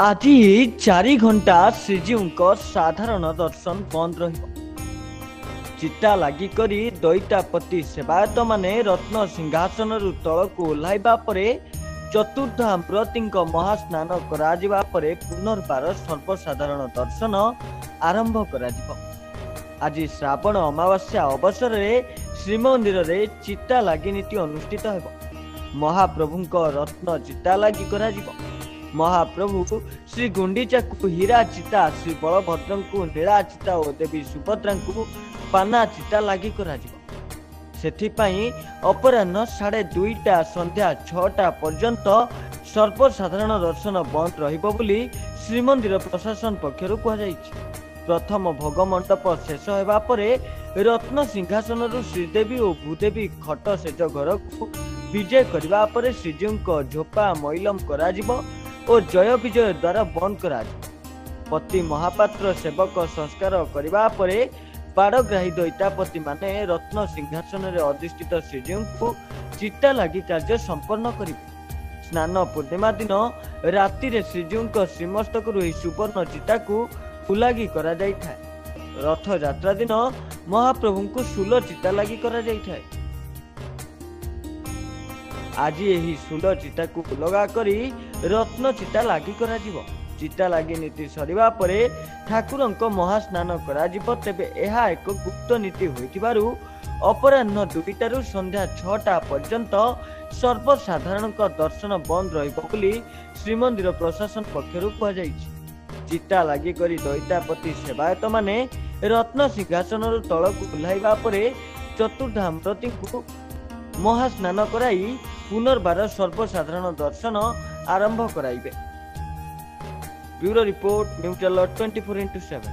आज 4 घंटा श्रीजीव साधारण दर्शन बंद चिट्टा लगी दैतापति सेवायत माने रत्न सिंहासन तल को ओह्लाइबा परे चतुर्थ आमृति महास्नान करा परे पुनर्बार सर्वसाधारण दर्शन आरंभ करा आज श्रावण अमावास्या अवसर में श्रीमंदिर रे चिट्टा लगी नीति अनुष्ठित हो महाप्रभु रत्न चिट्टा लगी करा महाप्रभु श्री गुंडीचा को हीरा चिता, श्री बलभद्र को नीला चिता और देवी सुभद्रा को पाना चिता लगी करा अपराह्न 2:30 संध्या 6टा पर्यंत सर्वसाधारण दर्शन बंद रहिबो बोली श्रीमंदिर प्रशासन पक्षरु कह प्रथम भोग मंडप शेष होगा परे रत्न सिंहासन श्रीदेवी और भूदेवी खट सेज घर को विजय करबा परे श्रीजीव को झोपा मैलम करा और जय विजय द्वारा बंद करा पति महापात्र सेवक संस्कार करबा परे बाड़ग्राही दैतापति माने रत्न सिंहासन रे अधिष्ठित श्रीजीव को चिट्टा लगी कार्य संपन्न करिवे। स्नान पूर्णिमा दिन राति रे श्रीजीव को श्रीमस्तक सुवर्ण चिता को उलागी करा जाय था। रथ यात्रा दिन महाप्रभु को शूल चिता लगी करा जाय था। आज यही शूल चिता को लगा करी रत्न चिता लगी करा चिता लगी नीति सरिबा परे ठाकुरंको महास्नान करा तेबे एहा एक गुप्त नीति होइतिबारु अपराह्न 2टारु संध्या 6टा पर्यंत सर्वसाधारण दर्शन बंद रहिबो बोली श्रीमंदिर प्रशासन पक्षरु कह चिट्टा लगी करी दैतापति सेवायत माने रत्न सिंहासन तल को ओह्लाइबा परे चतुर्धामृति को महास्नान कराई पुनर्बार सर्वसाधारण दर्शन आरंभ कराइबे। Bureau report news 24x7।